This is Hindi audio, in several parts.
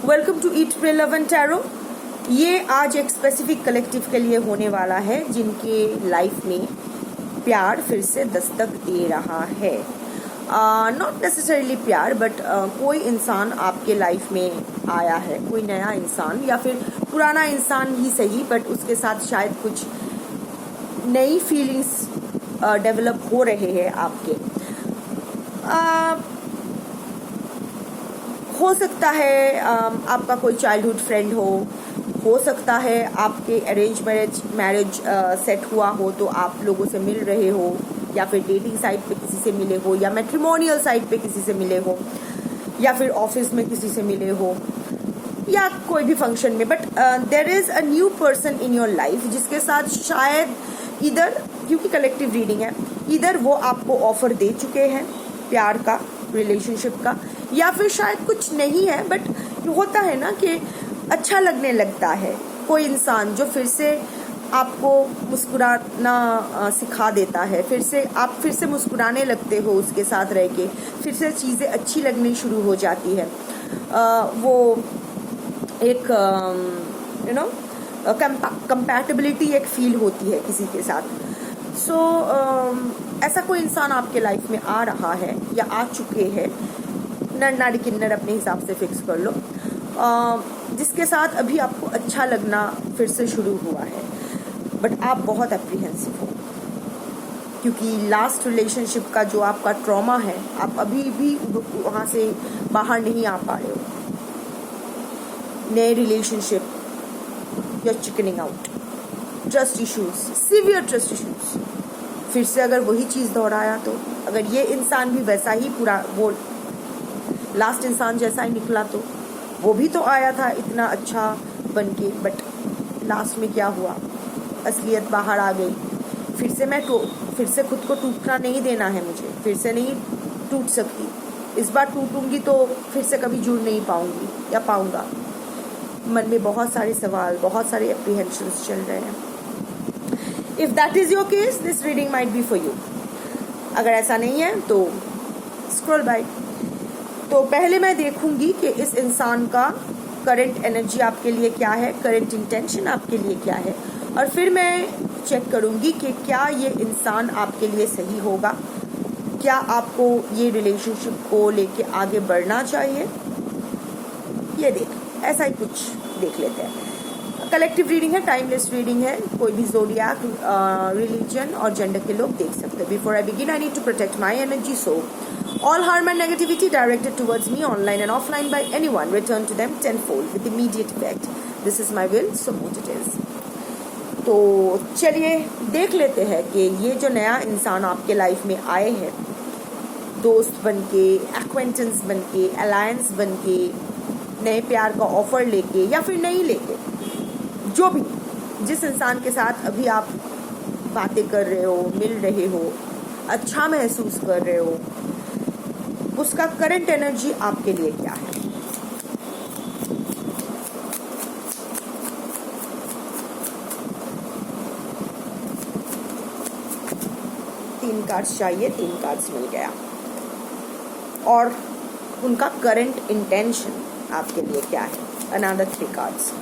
Welcome to eat pray love and tarot. ये आज एक स्पेसिफिक कलेक्टिव के लिए होने वाला है जिनके लाइफ में प्यार फिर से दस्तक दे रहा है। नॉट नेसेसरीली प्यार बट कोई इंसान आपके लाइफ में आया है, कोई नया इंसान या फिर पुराना इंसान ही सही, बट उसके साथ शायद कुछ नई फीलिंग्स डेवलप हो रहे हैं आपके। हो सकता है आपका कोई चाइल्डहुड फ्रेंड हो सकता है आपके अरेंज मैरिज सेट हुआ हो तो आप लोगों से मिल रहे हो, या फिर डेटिंग साइट पे किसी से मिले हो, या मैट्रिमोनियल साइट पे किसी से मिले हो, या फिर ऑफिस में किसी से मिले हो, या कोई भी फंक्शन में। But there is a new person in your life जिसके साथ शायद इधर, क्योंकि कलेक्टिव रीडिंग है, इधर वो आपको ऑफर दे चुके हैं प्यार का, रिलेशनशिप का, या फिर शायद कुछ नहीं है बट होता है ना कि अच्छा लगने लगता है कोई इंसान जो फिर से आपको मुस्कुराना सिखा देता है, आप फिर से मुस्कुराने लगते हो उसके साथ रह के, फिर से चीज़ें अच्छी लगनी शुरू हो जाती है। वो एक कंपैटिबिलिटी एक फील होती है किसी के साथ। सो ऐसा कोई इंसान आपके लाइफ में आ रहा है या आ चुके हैं, नर नारी किन्नर अपने हिसाब से फिक्स कर लो, जिसके साथ अभी आपको अच्छा लगना फिर से शुरू हुआ है, बट आप बहुत एप्रीहेंसिव हो क्योंकि लास्ट रिलेशनशिप का जो आपका ट्रॉमा है, आप अभी भी वहाँ से बाहर नहीं आ पा रहे हो। नए relationship, you are chickening out, trust issues, severe trust issues, फिर से अगर वही चीज़ दोहराया तो, अगर ये इंसान भी वैसा ही पूरा वो लास्ट इंसान जैसा ही निकला तो वो भी तो आया था इतना अच्छा बन के, बट लास्ट में क्या हुआ, असलियत बाहर आ गई। फिर से खुद को टूटना नहीं देना है मुझे, फिर से नहीं टूट सकती, इस बार टूटूंगी तो फिर से कभी जुड़ नहीं पाऊंगी या पाऊंगा। मन में बहुत सारे सवाल, बहुत सारे एप्रीहेंशंस चल रहे हैं। If that is your case, this reading might be for you. अगर ऐसा नहीं है तो स्क्रॉल बाय। तो पहले मैं देखूंगी कि इस इंसान का करंट एनर्जी आपके लिए क्या है, करंट इंटेंशन आपके लिए क्या है, और फिर मैं चेक करूंगी कि क्या ये इंसान आपके लिए सही होगा, क्या आपको ये रिलेशनशिप को लेके आगे बढ़ना चाहिए। ये ऐसा ही कुछ देख लेते हैं। कलेक्टिव रीडिंग है, टाइमलेस रीडिंग है, कोई भी ज़ोडिएक, रिलीजन और जेंडर के लोग देख सकते हैं। Before I begin I need to protect my energy, so all harm and negativity directed towards me online and offline by anyone return to them tenfold with immediate effect. This is my will, so moot it is. तो चलिए देख लेते हैं कि ये जो नया इंसान आपके लाइफ में आए हैं, दोस्त बनके, एक्वेंटेंस बनके, अलायंस बनके, नए प्यार का ऑफर लेके या फिर नहीं लेके, जो भी जिस इंसान के साथ अभी आप बातें कर रहे हो, मिल रहे हो, अच्छा महसूस कर रहे हो, उसका करंट एनर्जी आपके लिए क्या है। तीन कार्ड्स चाहिए, 3 कार्ड्स मिल गया। और उनका करंट इंटेंशन आपके लिए क्या है, another 3 cards.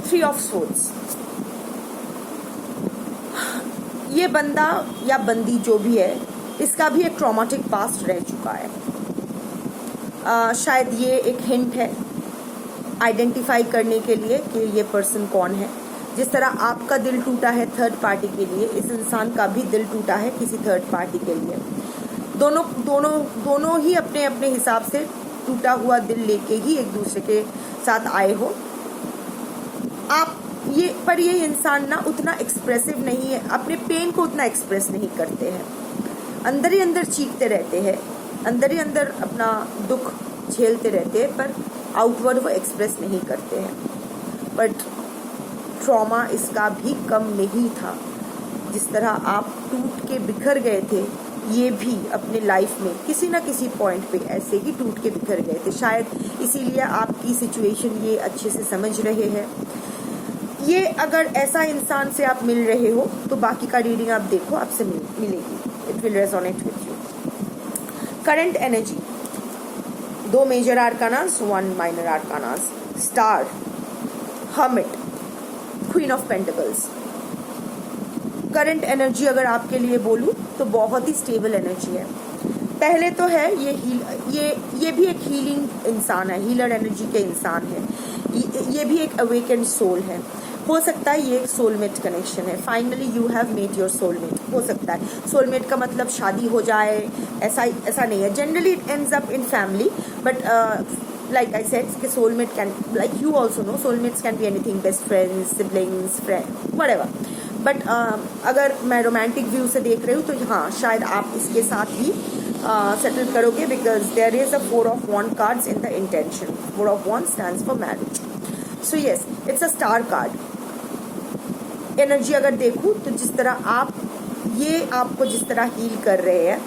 Three of Swords। ये बंदा या बंदी जो भी है, इसका भी एक ट्रॉमेटिक पास्ट रह चुका है। शायद ये एक हिंट है आइडेंटिफाई करने के लिए कि ये पर्सन कौन है। जिस तरह आपका दिल टूटा है थर्ड पार्टी के लिए, इस इंसान का भी दिल टूटा है किसी थर्ड पार्टी के लिए। दोनों ही अपने अपने हिसाब से टूटा हुआ दिल लेके ही एक दूसरे के साथ आए हो आप। ये इंसान ना उतना एक्सप्रेसिव नहीं है, अपने पेन को उतना एक्सप्रेस नहीं करते हैं, अंदर ही अंदर चीखते रहते हैं, अंदर ही अंदर अपना दुख झेलते रहते हैं, पर आउटवर्ड वो एक्सप्रेस नहीं करते हैं। बट ट्रॉमा इसका भी कम नहीं था। जिस तरह आप टूट के बिखर गए थे, ये भी अपने लाइफ में किसी ना किसी पॉइंट पे ऐसे ही टूट के बिखर गए थे। शायद इसीलिए आपकी सिचुएशन ये अच्छे से समझ रहे हैं। ये अगर ऐसा इंसान से आप मिल रहे हो तो बाकी का रीडिंग आप देखो, आपसे मिलेगी, it will resonate with you. Current energy, 2 major arcanas, 1 minor arcanas, star, hermit, queen of pentacles. Current energy अगर आपके लिए बोलूं तो बहुत ही स्टेबल एनर्जी है। पहले तो है ये भी एक हीलिंग इंसान है, हीलर एनर्जी के इंसान है। ये भी एक अवेकेंड सोल है। हो सकता है ये एक सोलमेट कनेक्शन है। Finally you have met your soulmate. हो सकता है सोलमेट का मतलब शादी हो जाए, ऐसा नहीं है। Generally it ends up in family, but like I said, soulmate can, like you also know, soulmates can be anything, best friends, siblings, friend, whatever. But अगर मैं रोमांटिक व्यू से देख रही हूँ तो हाँ, शायद आप इसके साथ ही सेटल करोगे, because there is a 4 of Wands cards in the intention. 4 of Wands stands for marriage. So yes, it's a star card. Energy अगर देखूँ तो जिस तरह आपको जिस तरह हील कर रहे हैं,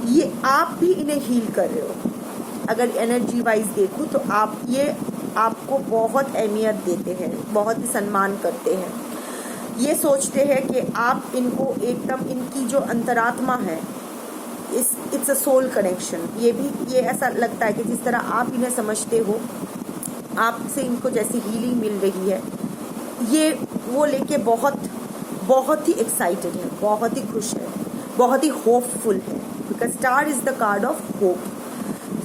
ये आप भी इन्हें हील कर रहे हो। अगर एनर्जी वाइज देखूँ तो आपको बहुत अहमियत देते हैं, बहुत ही सम्मान करते हैं। ये सोचते हैं कि आप इनको एकदम, इनकी जो अंतरात्मा है, इट्स अ सोल कनेक्शन। ये ऐसा लगता है कि जिस तरह आप इन्हें समझते हो, आपसे इनको जैसी हीलिंग मिल रही है, ये वो लेके बहुत ही एक्साइटेड है, बहुत ही खुश है, बहुत ही होपफुल है, because star is the card of hope.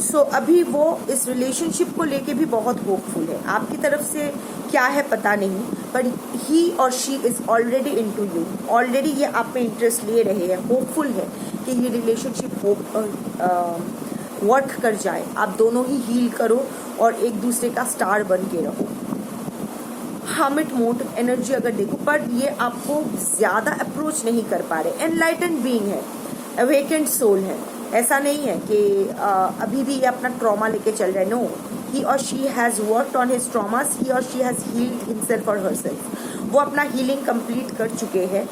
So अभी वो इस रिलेशनशिप को लेके भी बहुत होपफुल है। आपकी तरफ से क्या है पता नहीं, पर ही और she is already into you. Already ये आप में इंटरेस्ट ले रहे हैं, होपफुल है कि ये रिलेशनशिप वर्क कर जाए, आप दोनों ही हील करो और एक दूसरे का स्टार बन के रहो। हर्मिट मोड एनर्जी अगर देखो, पर ये आपको ज्यादा अप्रोच नहीं कर पा रहे। एनलाइटेंड बीइंग है, अवेकेंड सोल है। ऐसा नहीं है कि अभी भी ये अपना ट्रॉमा लेके चल रहे हैं। नो, ही और she has worked on his traumas, he और शी हैज हील्ड हिमसेल्फ और हरसेल्फ। वो अपना हीलिंग कंप्लीट कर चुके हैं।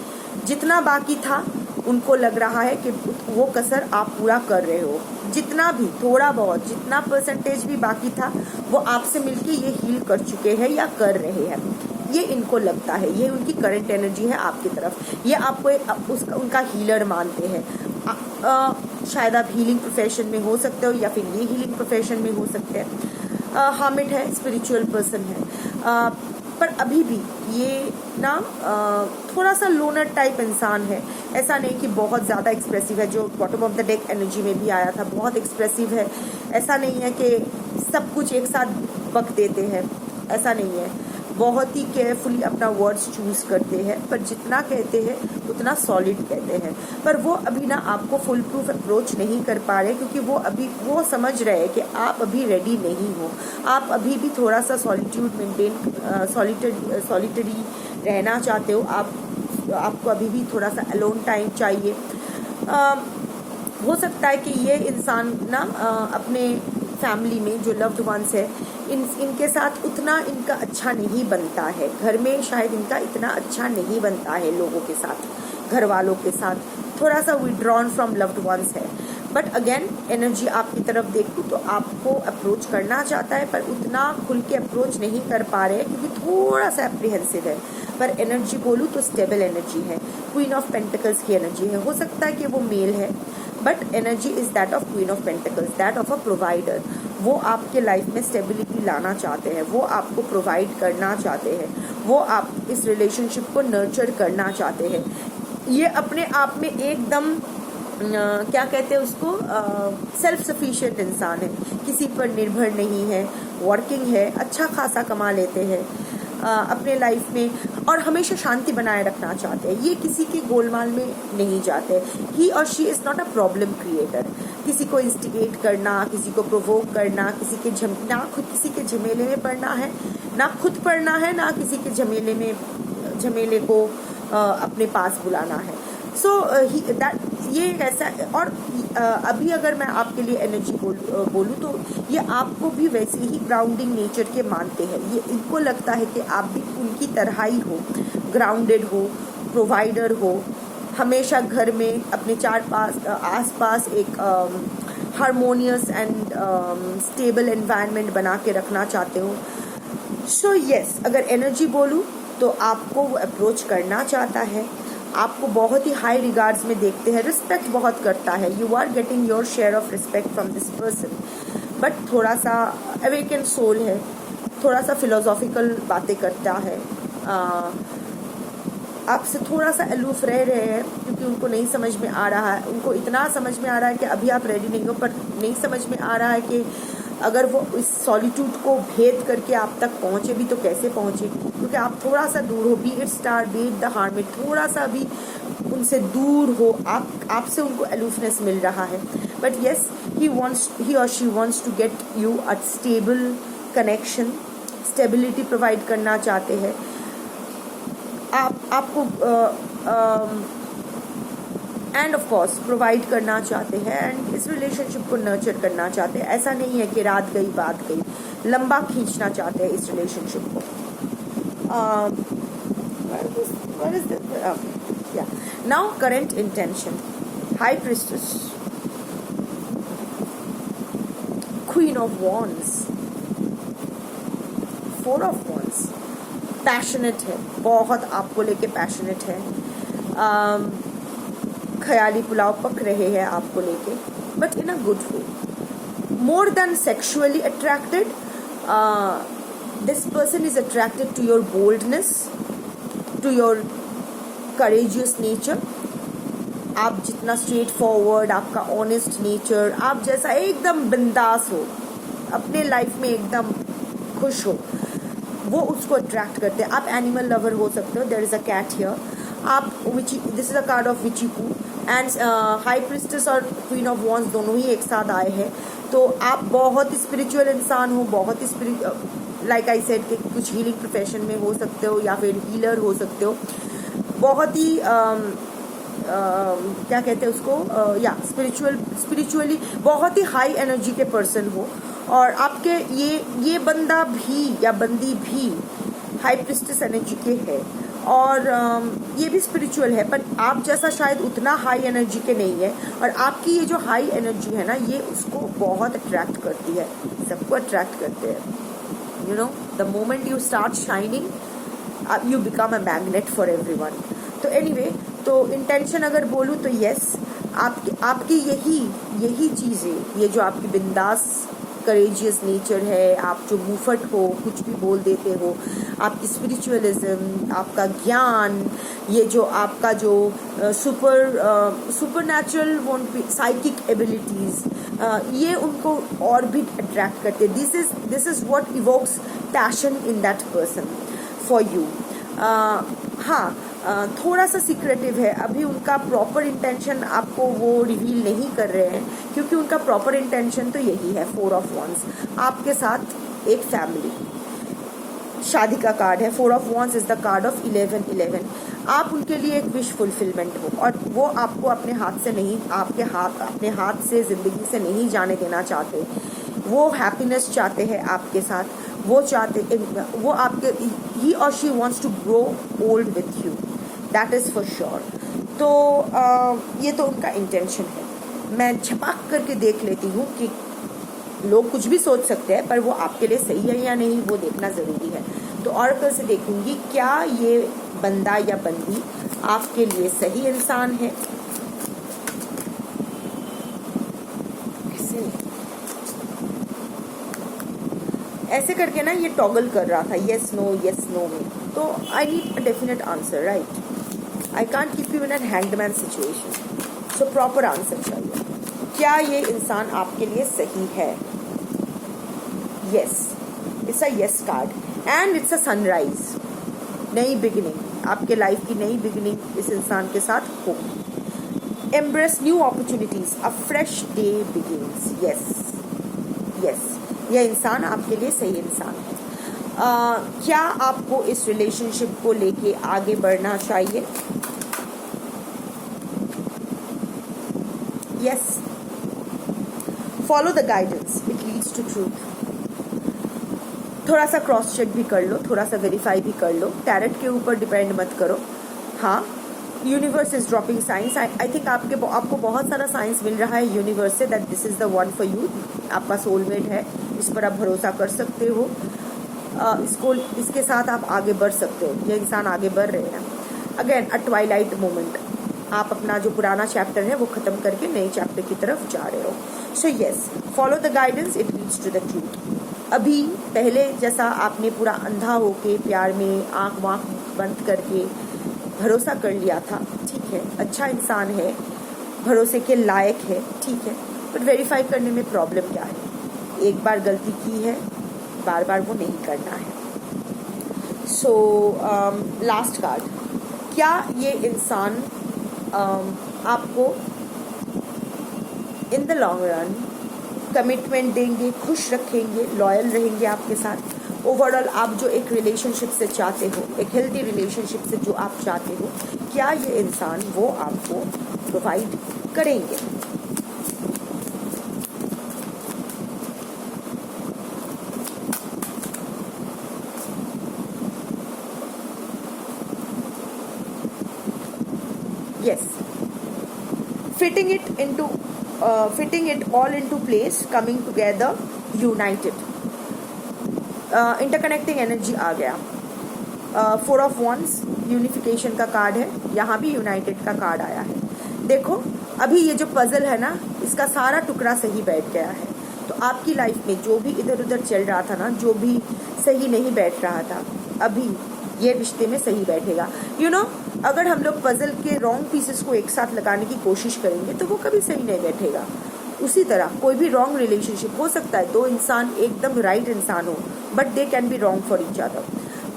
जितना बाकी था उनको लग रहा है कि वो कसर आप पूरा कर रहे हो। जितना भी, थोड़ा बहुत, जितना परसेंटेज भी बाकी था, वो आपसे मिलके ये हील कर चुके हैं या कर रहे हैं, ये इनको लगता है। ये उनकी करंट एनर्जी है आपकी तरफ। ये आपको उनका हीलर मानते हैं। शायद आप हीलिंग प्रोफेशन में हो सकते हो, या फिर ये हीलिंग प्रोफेशन में हो सकते हैं। हर्मिट है, स्पिरिचुअल पर्सन है, पर अभी भी ये ना थोड़ा सा लोनर टाइप इंसान है। ऐसा नहीं कि बहुत ज़्यादा एक्सप्रेसिव है, जो bottom of the deck energy में भी आया था, बहुत एक्सप्रेसिव है। ऐसा नहीं है कि सब कुछ एक साथ बक देते हैं, ऐसा नहीं है। बहुत ही केयरफुली अपना वर्ड्स चूज करते हैं, पर जितना कहते हैं उतना सॉलिड कहते हैं। पर वो अभी ना आपको फुल प्रूफ अप्रोच नहीं कर पा रहे, क्योंकि वो समझ रहे हैं कि आप अभी रेडी नहीं हो। आप अभी भी थोड़ा सा सॉलिट्यूड मेंटेन, सॉलिटरी रहना चाहते हो। आपको अभी भी थोड़ा सा अलोन टाइम चाहिए। हो सकता है कि ये इंसान ना अपने फैमिली में जो लव्ड वंस है, इनके साथ उतना इनका अच्छा नहीं बनता है। घर में शायद इनका इतना अच्छा नहीं बनता है लोगों के साथ, घर वालों के साथ थोड़ा सा विड्रॉन फ्रॉम लव्ड वंस है। बट अगेन एनर्जी आपकी तरफ देखूँ तो आपको अप्रोच करना चाहता है, पर उतना खुल के अप्रोच नहीं कर पा रहे हैं, क्योंकि थोड़ा सा अप्रीहेंसिव है। पर एनर्जी बोलूँ तो स्टेबल एनर्जी है, क्वीन ऑफ पेंटिकल्स की एनर्जी है। हो सकता है कि वो मेल है, but energy is that of queen of pentacles, that of a provider. वो आपके लाइफ में स्टेबिलिटी लाना चाहते हैं, वो आपको प्रोवाइड करना चाहते हैं, वो आप इस रिलेशनशिप को नर्चर करना चाहते हैं। ये अपने आप में एकदम क्या कहते हैं उसको, सेल्फ सफिशिएंट इंसान है, किसी पर निर्भर नहीं है, वर्किंग है, अच्छा खासा कमा लेते हैं अपने लाइफ में, और हमेशा शांति बनाए रखना चाहते हैं। ये किसी के गोलमाल में नहीं जाते। ही और she is not a problem creator. किसी को इंस्टिगेट करना, किसी को प्रोवोक करना, ना खुद किसी के झमेले में पड़ना है, ना खुद पड़ना है, ना किसी के झमेले को अपने पास बुलाना है। सो ये ऐसा। और अभी अगर मैं आपके लिए एनर्जी बोलूँ तो ये आपको भी वैसे ही ग्राउंडिंग नेचर के मानते हैं। ये इनको लगता है कि आप भी उनकी तरह ही हो, ग्राउंडेड हो, प्रोवाइडर हो, हमेशा घर में अपने आसपास एक हारमोनियस एंड स्टेबल एनवायरनमेंट बना के रखना चाहते हो। सो यस, अगर एनर्जी बोलूँ तो आपको वो अप्रोच करना चाहता है, आपको बहुत ही हाई रिगार्ड्स में देखते हैं, रिस्पेक्ट बहुत करता है, you are getting your share of respect from this person, but थोड़ा सा अवेकन सोल है, थोड़ा सा फिलोसॉफिकल बातें करता है, आपसे थोड़ा सा अलूफ रह रहे हैं क्योंकि उनको नहीं समझ में आ रहा है, उनको इतना समझ में आ रहा है कि अभी आप रेडी नहीं हो, पर नहीं समझ में आ रहा है कि अगर वो इस सॉलिट्यूड को भेद करके आप तक पहुँचे भी तो कैसे पहुँचे, क्योंकि आप थोड़ा सा दूर हो, B it star B it the hermit, थोड़ा सा भी उनसे दूर हो, आपसे उनको अलूफनेस मिल रहा है। बट येस, ही और she wants to get you a stable connection, stability provide करना चाहते हैं, आपको एंड ऑफ कोर्स प्रोवाइड करना चाहते हैं, एंड इस रिलेशनशिप को नर्चर करना चाहते हैं। ऐसा नहीं है कि रात गई बात गई, लंबा खींचना चाहते हैं इस रिलेशनशिप को। Now current intention, high priestess, queen of wands, four of wands, passionate है, बहुत आपको लेके पैशनेट है, ख्याली पुलाव पक रहे हैं आपको लेके, but in a good way, more than sexually attracted, this person is attracted to your boldness, to your courageous nature, आप जितना स्ट्रेट फॉरवर्ड, आपका ऑनेस्ट नेचर, आप जैसा एकदम बिंदास हो, अपने लाइफ में एकदम खुश हो, वो उसको अट्रैक्ट करते हैं। आप एनिमल लवर हो सकते हो, there is a cat here, आप this is a card of विचिकू, एंड हाई प्रिस्टेस और क्वीन ऑफ वॉन्ड्स दोनों ही एक साथ आए हैं, तो आप बहुत ही स्पिरिचुअल इंसान हो, बहुत ही लाइक आई सेड कि कुछ हीलिंग प्रोफेशन में हो सकते हो या फिर हीलर हो सकते हो, बहुत ही क्या कहते हैं उसको, या स्पिरिचुअली बहुत ही हाई एनर्जी के पर्सन हो, और आपके ये बंदा भी या बंदी भी हाई प्रिस्टेस एनर्जी के है, और ये भी स्पिरिचुअल है, पर आप जैसा शायद उतना हाई एनर्जी के नहीं है, और आपकी ये जो हाई एनर्जी है ना, ये उसको बहुत अट्रैक्ट करती है, सबको अट्रैक्ट करते हैं। You know, the moment you start shining you become a magnet for everyone. तो एनीवे, तो इंटेंशन अगर बोलूँ तो यस, आपकी यही चीज़ें, ये जो आपकी बिंदास करेजियस नेचर है, आप जो मुफट हो, कुछ भी बोल देते हो, आपकी स्पिरिचुअलिज्म, आपका ज्ञान, ये जो आपका जो सुपर नेचुरल साइकिक एबिलिटीज़, ये उनको और भी अट्रैक्ट करते हैं। This is what evokes passion in that person for you. हाँ, थोड़ा सा सीक्रेटिव है, अभी उनका प्रॉपर इंटेंशन आपको वो रिवील नहीं कर रहे हैं, क्योंकि उनका प्रॉपर इंटेंशन तो यही है, फोर ऑफ वॉन्ड्स, आपके साथ एक फैमिली, शादी का कार्ड है। Four of wands is the card of 1111। आप उनके लिए एक विश फुलफिलमेंट हो, और वो आपको अपने हाथ से नहीं, अपने हाथ से ज़िंदगी से नहीं जाने देना चाहते, वो हैप्पीनेस चाहते हैं आपके साथ, वो आपके, ही और she wants to grow old with you, that is for sure. तो ये तो उनका इंटेंशन है। मैं छपाक करके देख लेती हूँ कि लोग कुछ भी सोच सकते हैं, पर वो आपके लिए सही है या नहीं, वो देखना ज़रूरी है। तो ऑरेकल से देखूंगी क्या ये बंदा या बंदी आपके लिए सही इंसान है। ऐसे करके ना ये टॉगल कर रहा था येस नो में, तो I need a definite answer, right. I can't keep you in an hangman situation, so proper answer चाहिए। क्या ये इंसान आपके लिए सही है? Yes, it's a yes card and it's a sunrise, नई बिगिनिंग, आपके लाइफ की नई बिगिनिंग इस इंसान के साथ होगी। एम्ब्रेस न्यू अपॉर्चुनिटीज, अ फ्रेश डे बिगिंस। यस, यह इंसान आपके लिए सही इंसान है। क्या आपको इस रिलेशनशिप को लेके आगे बढ़ना चाहिए? Yes, follow the guidance, it leads to truth. थोड़ा सा क्रॉस चेक भी कर लो, थोड़ा सा वेरीफाई भी कर लो, टैरेट के ऊपर डिपेंड मत करो। हाँ, universe is dropping science. I think आपको बहुत सारा साइंस मिल रहा है universe say that this is the one for you. आपका सोलमेट है, इस पर आप भरोसा कर सकते हो. इसके साथ आप आगे बढ़ सकते हो. ये इंसान आगे बढ़ रहे हैं. Again a Twilight moment. आप अपना जो पुराना चैप्टर है वो खत्म करके नए चैप्टर की तरफ जा रहे हो. So yes, follow the guidance, it leads to the truth. अभी पहले जैसा आपने पूरा अंधा होके प्यार में आंख वाँख बंद करके भरोसा कर लिया था, ठीक है, अच्छा इंसान है, भरोसे के लायक है, ठीक है, बट वेरीफाई करने में प्रॉब्लम क्या है? एक बार गलती की है, बार बार वो नहीं करना है. सो लास्ट कार्ड, क्या ये इंसान आपको in the long run commitment देंगे, खुश रखेंगे, लॉयल रहेंगे आपके साथ? ओवरऑल आप जो एक रिलेशनशिप से चाहते हो, एक हेल्दी रिलेशनशिप से जो आप चाहते हो, क्या ये इंसान वो आपको प्रोवाइड करेंगे? Yes, fitting it all into place, coming together, united. Interconnecting energy आ गया. 4 ऑफ वंस यूनिफिकेशन का कार्ड है, यहाँ भी यूनाइटेड का कार्ड आया है. देखो अभी ये जो पजल है ना, इसका सारा टुकड़ा सही बैठ गया है. तो आपकी लाइफ में जो भी इधर उधर चल रहा था ना, जो भी सही नहीं बैठ रहा था, अभी ये रिश्ते में सही बैठेगा. यू नो, अगर हम लोग पजल के रॉन्ग पीसेस को एक साथ लगाने की कोशिश करेंगे तो वो कभी सही नहीं बैठेगा. उसी तरह कोई भी रॉन्ग रिलेशनशिप हो सकता है, दो इंसान एकदम राइट इंसान हो, but they can be wrong for each other.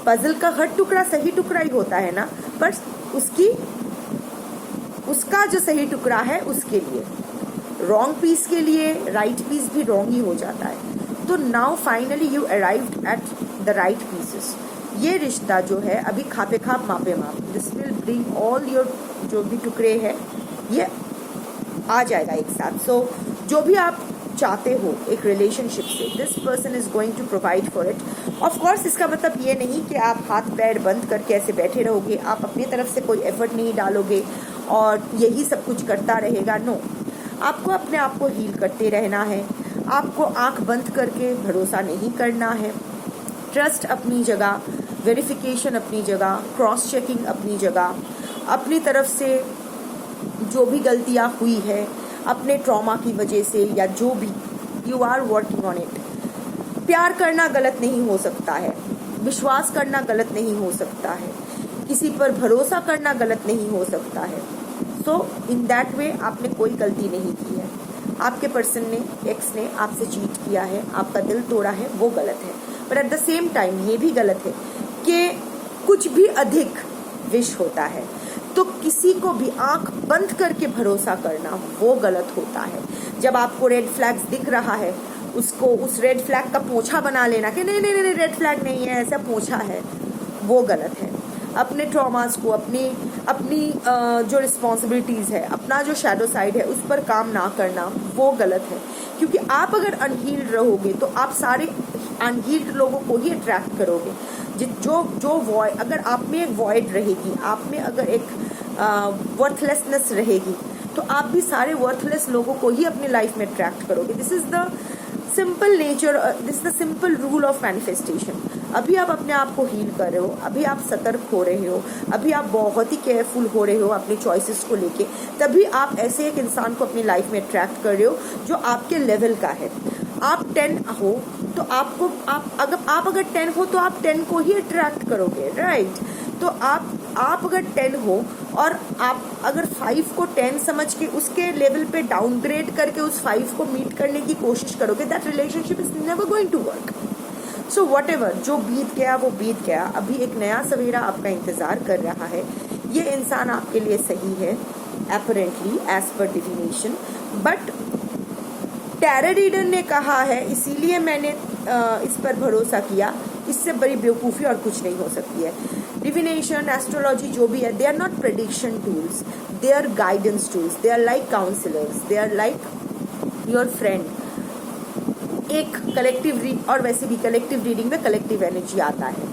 Puzzle का हर टुकड़ा सही टुकड़ा ही होता है ना, पर उसका जो सही टुकड़ा है उसके लिए, रॉन्ग पीस के लिए राइट पीस भी रॉन्ग ही हो जाता है. तो now finally you arrived at the right pieces. ये रिश्ता जो है अभी खापे खाप मापे माप, this will bring all your जो भी टुकड़े हैं ये आ जाएगा एक साथ. सो जो भी आप चाहते हो एक रिलेशनशिप से, this person is going to provide for it. Of course इसका मतलब ये नहीं कि आप हाथ पैर बंद करके ऐसे बैठे रहोगे, आप अपनी तरफ से कोई एफर्ट नहीं डालोगे और यही सब कुछ करता रहेगा. नो, आपको अपने आप को हील करते रहना है. आपको आंख बंद करके भरोसा नहीं करना है. ट्रस्ट अपनी जगह, वेरिफिकेशन अपनी जगह, क्रॉस चेकिंग अपनी जगह. अपनी तरफ से जो भी गलतियां हुई है अपने ट्रॉमा की वजह से या जो भी, you are working on it. प्यार करना गलत नहीं हो सकता है, विश्वास करना गलत नहीं हो सकता है, किसी पर भरोसा करना गलत नहीं हो सकता है. सो इन दैट वे आपने कोई गलती नहीं की है. आपके पर्सन ने, एक्स ने आपसे चीट किया है, आपका दिल तोड़ा है, वो गलत है. पर एट द सेम टाइम ये भी गलत है कि कुछ भी अधिक विश होता है, तो किसी को भी आंख बंद करके भरोसा करना वो गलत होता है. जब आपको रेड फ्लैग्स दिख रहा है, उसको उस रेड फ्लैग का पोछा बना लेना कि नहीं नहीं नहीं रेड फ्लैग नहीं है, ऐसा पोछा है, वो गलत है. अपने ट्रॉमास को, अपनी जो रिस्पॉन्सिबिलिटीज़ है, अपना जो शैडो साइड है, उस पर काम ना करना वो गलत है. क्योंकि आप अगर अनहील्ड रहोगे तो आप सारे अनहील्ड लोगों को ही अट्रैक्ट करोगे. जो वॉइड, अगर आप में एक वॉइड रहेगी, आप में अगर एक वर्थलेसनेस रहेगी, तो आप भी सारे वर्थलेस लोगों को ही अपनी लाइफ में अट्रैक्ट करोगे. This is the simple nature, this is the simple rule of manifestation. अभी आप अपने आप को हील कर रहे हो, अभी आप सतर्क हो रहे हो, अभी आप बहुत ही केयरफुल हो रहे हो अपने चॉइसेस को लेके, तभी आप ऐसे एक इंसान को अपनी लाइफ में अट्रैक्ट कर रहे हो जो आपके लेवल का है. आप 10 हो तो आपको, आप अगर 10 हो तो आप 10 को ही अट्रैक्ट करोगे, राइट. तो आप अगर 10 हो और आप अगर 5 को 10 समझ के उसके लेवल पे डाउनग्रेड करके उस 5 को मीट करने की कोशिश करोगे, that relationship is never going to work. So whatever, जो बीत गया वो बीत गया. अभी एक नया सवेरा आपका इंतजार कर रहा है. ये इंसान आपके लिए सही है apparently as per divination, but tarot reader ने कहा है, इसीलिए मैंने इस पर भरोसा किया. इससे बड़ी बेवकूफ़ी और कुछ नहीं हो सकती है. डिविनेशन, एस्ट्रोलॉजी जो भी है, they are not prediction tools, they are guidance tools. They are like counsellors, they are like your friend. एक कलेक्टिव और वैसे भी कलेक्टिव रीडिंग में कलेक्टिव एनर्जी आता है.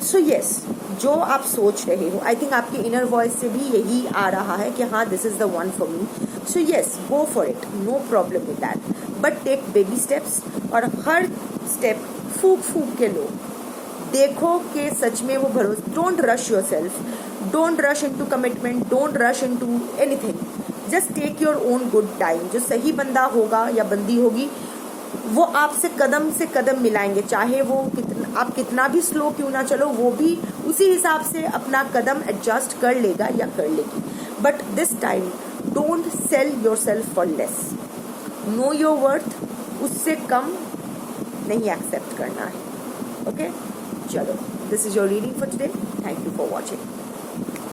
सो यस, जो आप सोच रहे हो, आई थिंक आपके इनर वॉइस से भी यही आ रहा है कि हाँ this is the one for me, so yes go for it, no problem with that, but take baby steps, और हर स्टेप फूक फूक के लो, देखो कि सच में वो भरोसा, don't rush yourself, don't rush into commitment, don't rush into anything, just take your own good time. जो सही बंदा होगा या बंदी होगी वो आपसे कदम से कदम मिलाएंगे, चाहे वो आप कितना भी स्लो क्यों ना चलो, वो भी उसी हिसाब से अपना कदम एडजस्ट कर लेगा या कर लेगी। But this time don't sell your self for less, know your worth, उससे कम नहीं एक्सेप्ट करना है। ओके, चलो, this is your reading for today, thank you for watching.